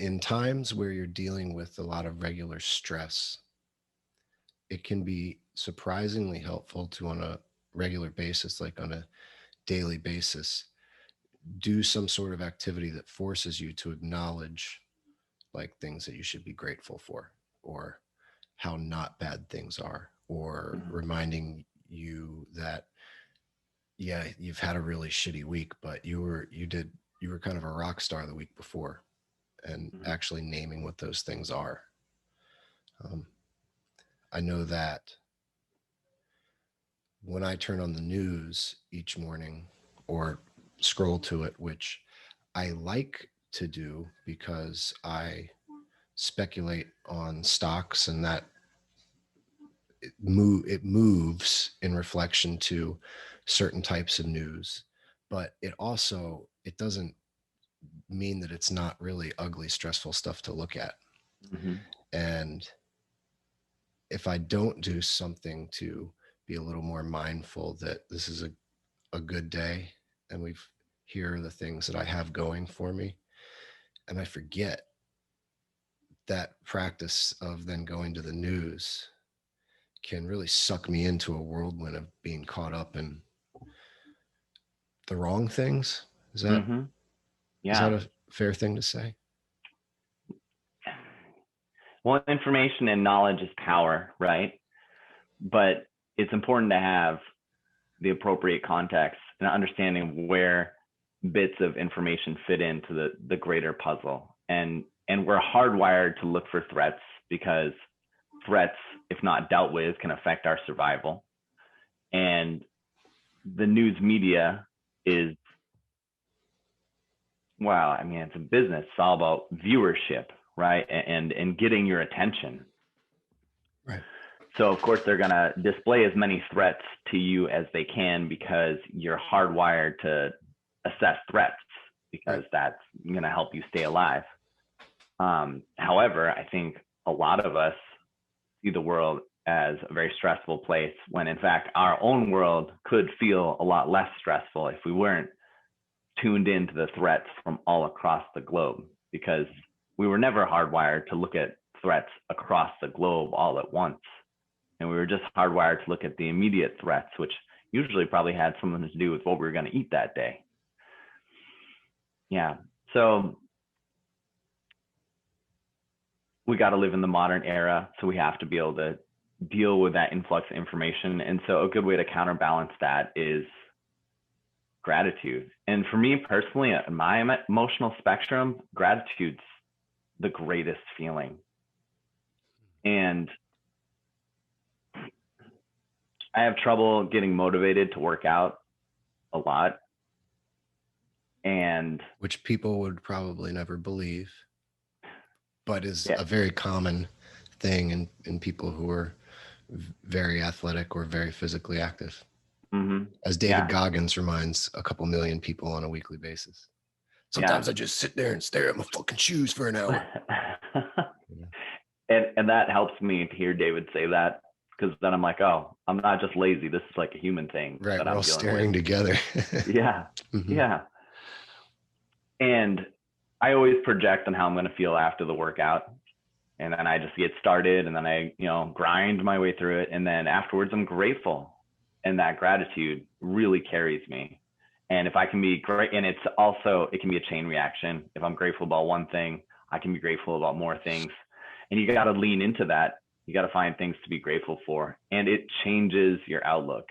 in times where you're dealing with a lot of regular stress, it can be surprisingly helpful to, on a regular basis, like on a daily basis, do some sort of activity that forces you to acknowledge like things that you should be grateful for, or how not bad things are, or Mhm. reminding you that, yeah, you've had a really shitty week, but you were kind of a rock star the week before, and Mhm. actually naming what those things are. um, I know that when I turn on the news each morning or scroll to it, which I like to do because I speculate on stocks, and that it moves in reflection to certain types of news, but it doesn't mean that it's not really ugly, stressful stuff to look at. Mhm. And if I don't do something to be a little more mindful that this is a good day, and here are the things that I have going for me, and I forget, that practice of then going to the news can really suck me into a whirlwind of being caught up in the wrong things. Is that Mhm. is that Yeah. a fair thing to say? Well, information and knowledge is power, right? But it's important to have the appropriate context and understanding where bits of information fit into the greater puzzle. And we're hardwired to look for threats because threats, if not dealt with, can affect our survival. And the news media is, well, I mean, it's a business. It's all about viewership, right? And getting your attention. Right. So of course they're going to display as many threats to you as they can because you're hardwired to assess threats because Right. that's going to help you stay alive. However, I think a lot of us see the world as a very stressful place when in fact our own world could feel a lot less stressful if we weren't tuned into the threats from all across the globe, because we were never hardwired to look at threats across the globe all at once. And we were just hardwired to look at the immediate threats, which usually probably had something to do with what we were going to eat that day. Yeah. So we got to live in the modern era. So we have to be able to deal with that influx of information. And so a good way to counterbalance that is gratitude. And for me personally, in my emotional spectrum, gratitude's the greatest feeling. And I have trouble getting motivated to work out a lot. And Which people would probably never believe, but is yeah, a very common thing in people who are very athletic or very physically active. mm-hmm, As David yeah, Goggins reminds a couple million people on a weekly basis. yeah. Sometimes I just sit there and stare at my fucking shoes for an hour. Yeah. And that helps me to hear David say that, because then I'm like, oh, I'm not just lazy. This is like a human thing Right. that We're I'm all dealing with. staring together. Yeah, Hmm. yeah. And I always project on how I'm going to feel after the workout. And then I just get started and then I, grind my way through it. And then afterwards, I'm grateful. And that gratitude really carries me. And if I can be great, and it can be a chain reaction. If I'm grateful about one thing, I can be grateful about more things. And you got to lean into that. You got to find things to be grateful for. And it changes your outlook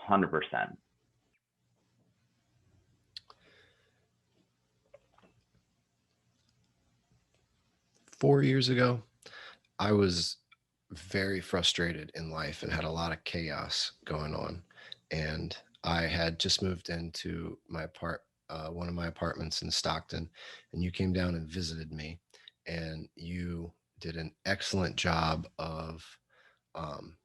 100%. 4 years ago, I was very frustrated in life and had a lot of chaos going on. And I had just moved into one of my apartments in Stockton, and you came down and visited me, and you did an excellent job of, um,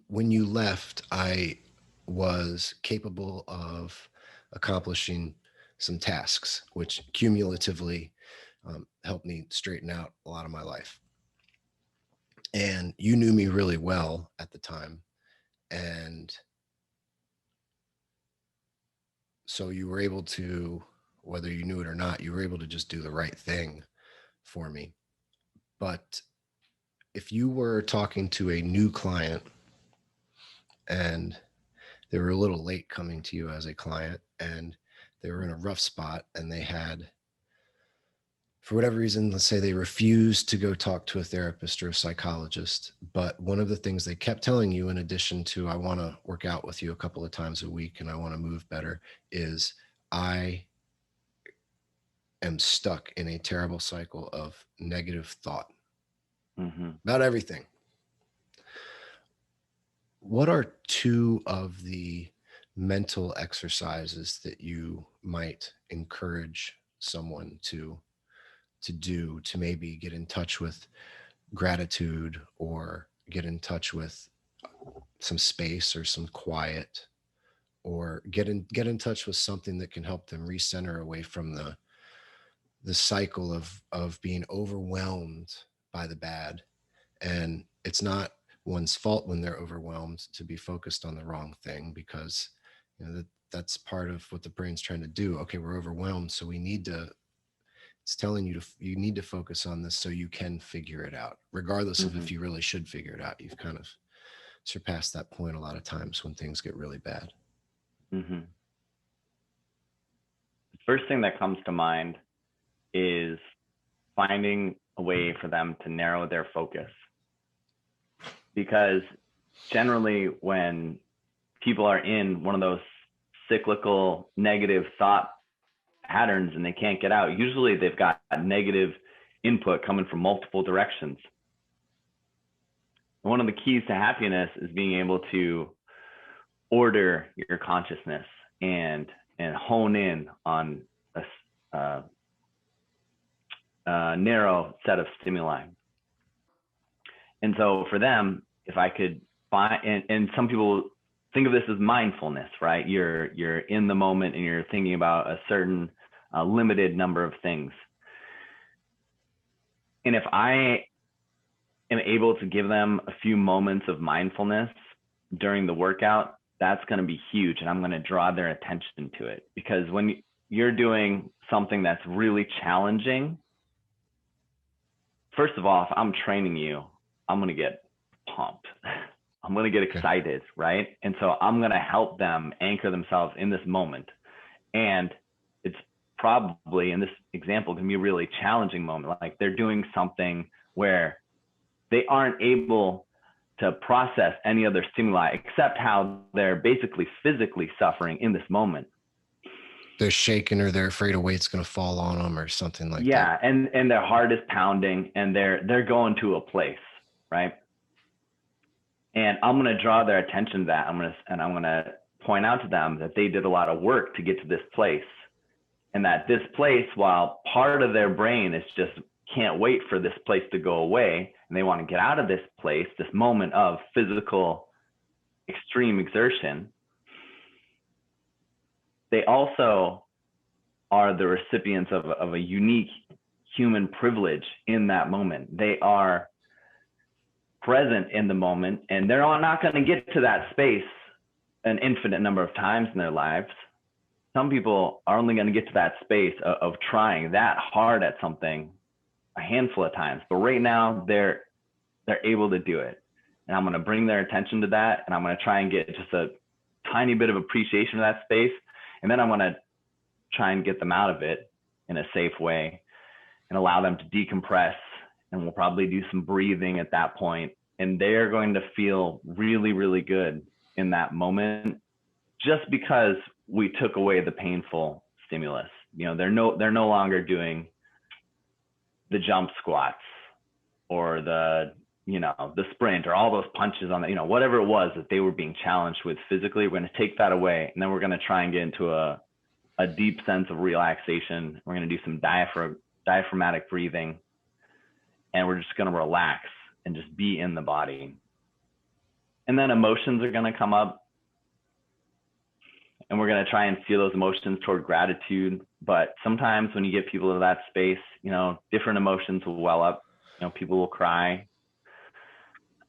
when you left, I was capable of accomplishing some tasks, which cumulatively helped me straighten out a lot of my life. And you knew me really well at the time. And so you were able to whether you knew it or not, you were able to just do the right thing for me. But if you were talking to a new client and they were a little late coming to you as a client and they were in a rough spot and they had, for whatever reason, let's say they refused to go talk to a therapist or a psychologist, but one of the things they kept telling you, in addition to, I want to work out with you a couple of times a week and I want to move better, is I am stuck in a terrible cycle of negative thought about everything. What are two of the mental exercises that you might encourage someone to do to maybe get in touch with gratitude or get in touch with some space or some quiet, or get in touch with something that can help them recenter away from the cycle of being overwhelmed by the bad? And it's not one's fault when they're overwhelmed to be focused on the wrong thing, because that's part of what the brain's trying to do. Okay, we're overwhelmed, so it's telling you you need to focus on this so you can figure it out, regardless of if you really should figure it out. You've kind of surpassed that point a lot of times when things get really bad. The first thing that comes to mind is finding a way for them to narrow their focus. Because generally when people are in one of those cyclical negative thought patterns and they can't get out, usually they've got negative input coming from multiple directions. One of the keys to happiness is being able to order your consciousness and hone in on a narrow set of stimuli. And so for them, if I could find, and some people think of this as mindfulness, right? You're in the moment and you're thinking about a certain limited number of things. And if I am able to give them a few moments of mindfulness during the workout, that's going to be huge. And I'm going to draw their attention to it, because when you're doing something that's really challenging, first of all, if I'm training you, I'm going to get pumped. I'm going to get excited, right? And so I'm going to help them anchor themselves in this moment. And it's probably, in this example, can be a really challenging moment. Like they're doing something where they aren't able to process any other stimuli except how they're basically physically suffering in this moment. They're shaking, or they're afraid a weight's going to fall on them or something like that. Yeah, and their heart is pounding and they're going to a place, right? And I'm going to draw their attention to that. I'm going to point out to them that they did a lot of work to get to this place, and that this place, while part of their brain is just can't wait for this place to go away, and they want to get out of this place, this moment of physical extreme exertion, they also are the recipients of a unique human privilege in that moment. They are present in the moment, and they're not going to get to that space an infinite number of times in their lives. Some people are only going to get to that space of trying that hard at something a handful of times, but right now they're able to do it. And I'm going to bring their attention to that, and I'm going to try and get just a tiny bit of appreciation of that space, and then I'm going to try and get them out of it in a safe way and allow them to decompress. And we'll probably do some breathing at that point, and they're going to feel really, really good in that moment, just because we took away the painful stimulus. They're no longer doing the jump squats or the sprint or all those punches on the, whatever it was that they were being challenged with physically. We're going to take that away, and then we're going to try and get into a deep sense of relaxation. We're going to do some diaphragmatic breathing, and we're just going to relax and just be in the body. And then emotions are going to come up, and we're going to try and feel those emotions toward gratitude. But sometimes when you get people to that space, different emotions will well up. People will cry.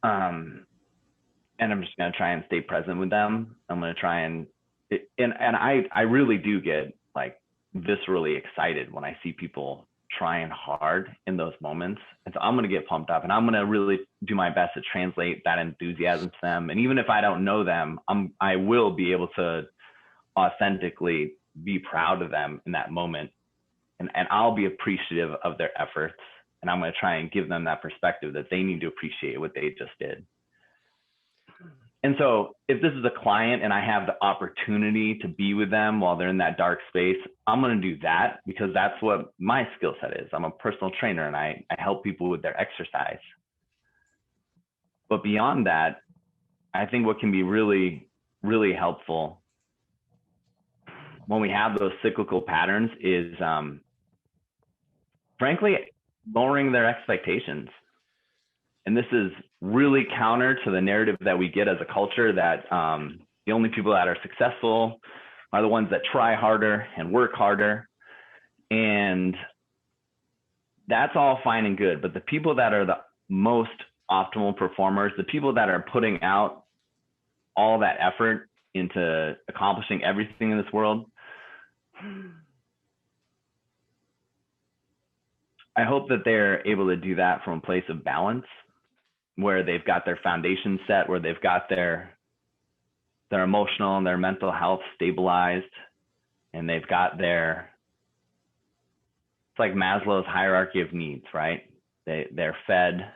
And I'm just going to try and stay present with them. I'm going to try and I really do get like viscerally excited when I see people trying hard in those moments. And so I'm going to get pumped up, and I'm going to really do my best to translate that enthusiasm to them. And even if I don't know them, I will be able to authentically be proud of them in that moment. And I'll be appreciative of their efforts. And I'm going to try and give them that perspective that they need to appreciate what they just did. And so if this is a client and I have the opportunity to be with them while they're in that dark space, I'm going to do that because that's what my skill set is. I'm a personal trainer, and I help people with their exercise. But beyond that, I think what can be really, really helpful when we have those cyclical patterns is, frankly, lowering their expectations. And this is really counter to the narrative that we get as a culture that the only people that are successful are the ones that try harder and work harder. And that's all fine and good. But the people that are the most optimal performers, the people that are putting out all that effort into accomplishing everything in this world, I hope that they're able to do that from a place of balance, where they've got their foundation set, where they've got their emotional and their mental health stabilized, and they've got it's like Maslow's hierarchy of needs, right? They're fed,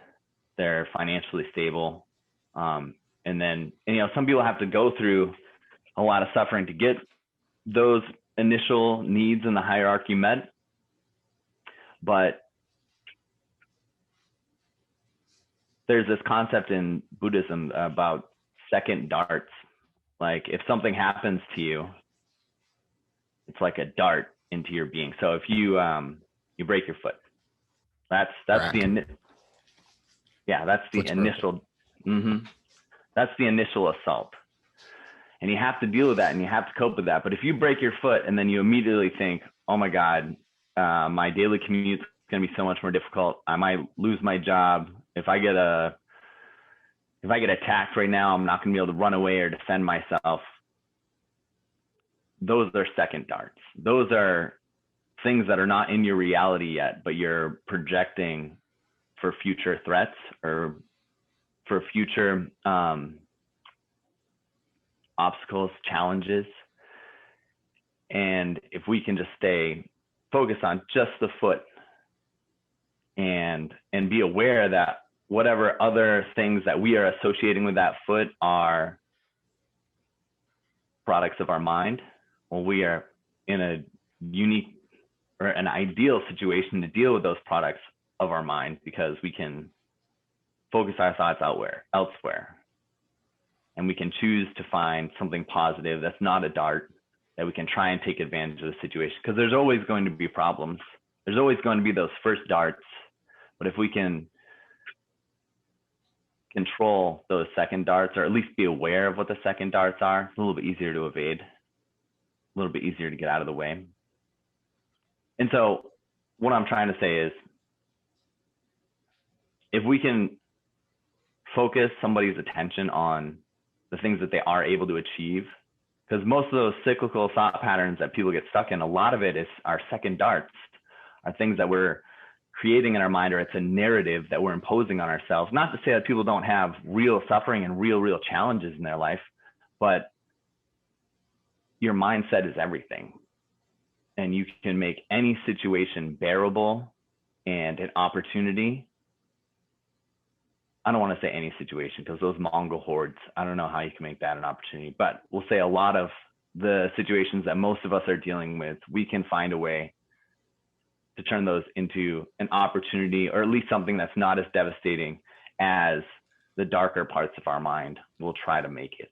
they're financially stable. And then, some people have to go through a lot of suffering to get those initial needs in the hierarchy met. But there's this concept in Buddhism about second darts. Like if something happens to you, it's like a dart into your being. So if you break your foot, that's right. That's the initial. That's the initial assault, and you have to deal with that, and you have to cope with that. But if you break your foot and then you immediately think, "Oh my God, my daily commute is going to be so much more difficult. I might lose my job. If I get attacked right now, I'm not going to be able to run away or defend myself." Those are second darts. Those are things that are not in your reality yet, but you're projecting for future threats or for future obstacles, challenges. And if we can just stay focused on just the foot and be aware that whatever other things that we are associating with that foot are products of our mind, well, we are in a unique or an ideal situation to deal with those products of our mind, because we can focus our thoughts elsewhere. And we can choose to find something positive that's not a dart, that we can try and take advantage of the situation. Because there's always going to be problems. There's always going to be those first darts. But if we can control those second darts, or at least be aware of what the second darts are, it's a little bit easier to evade, a little bit easier to get out of the way. And so what I'm trying to say is, if we can focus somebody's attention on the things that they are able to achieve, because most of those cyclical thought patterns that people get stuck in, a lot of it is our second darts, are things that we're creating in our mind, or it's a narrative that we're imposing on ourselves. Not to say that people don't have real suffering and real challenges in their life, but your mindset is everything. And you can make any situation bearable and an opportunity. I don't want to say any situation, because those Mongol hordes, I don't know how you can make that an opportunity, but we'll say a lot of the situations that most of us are dealing with, we can find a way to turn those into an opportunity, or at least something that's not as devastating as the darker parts of our mind will try to make it.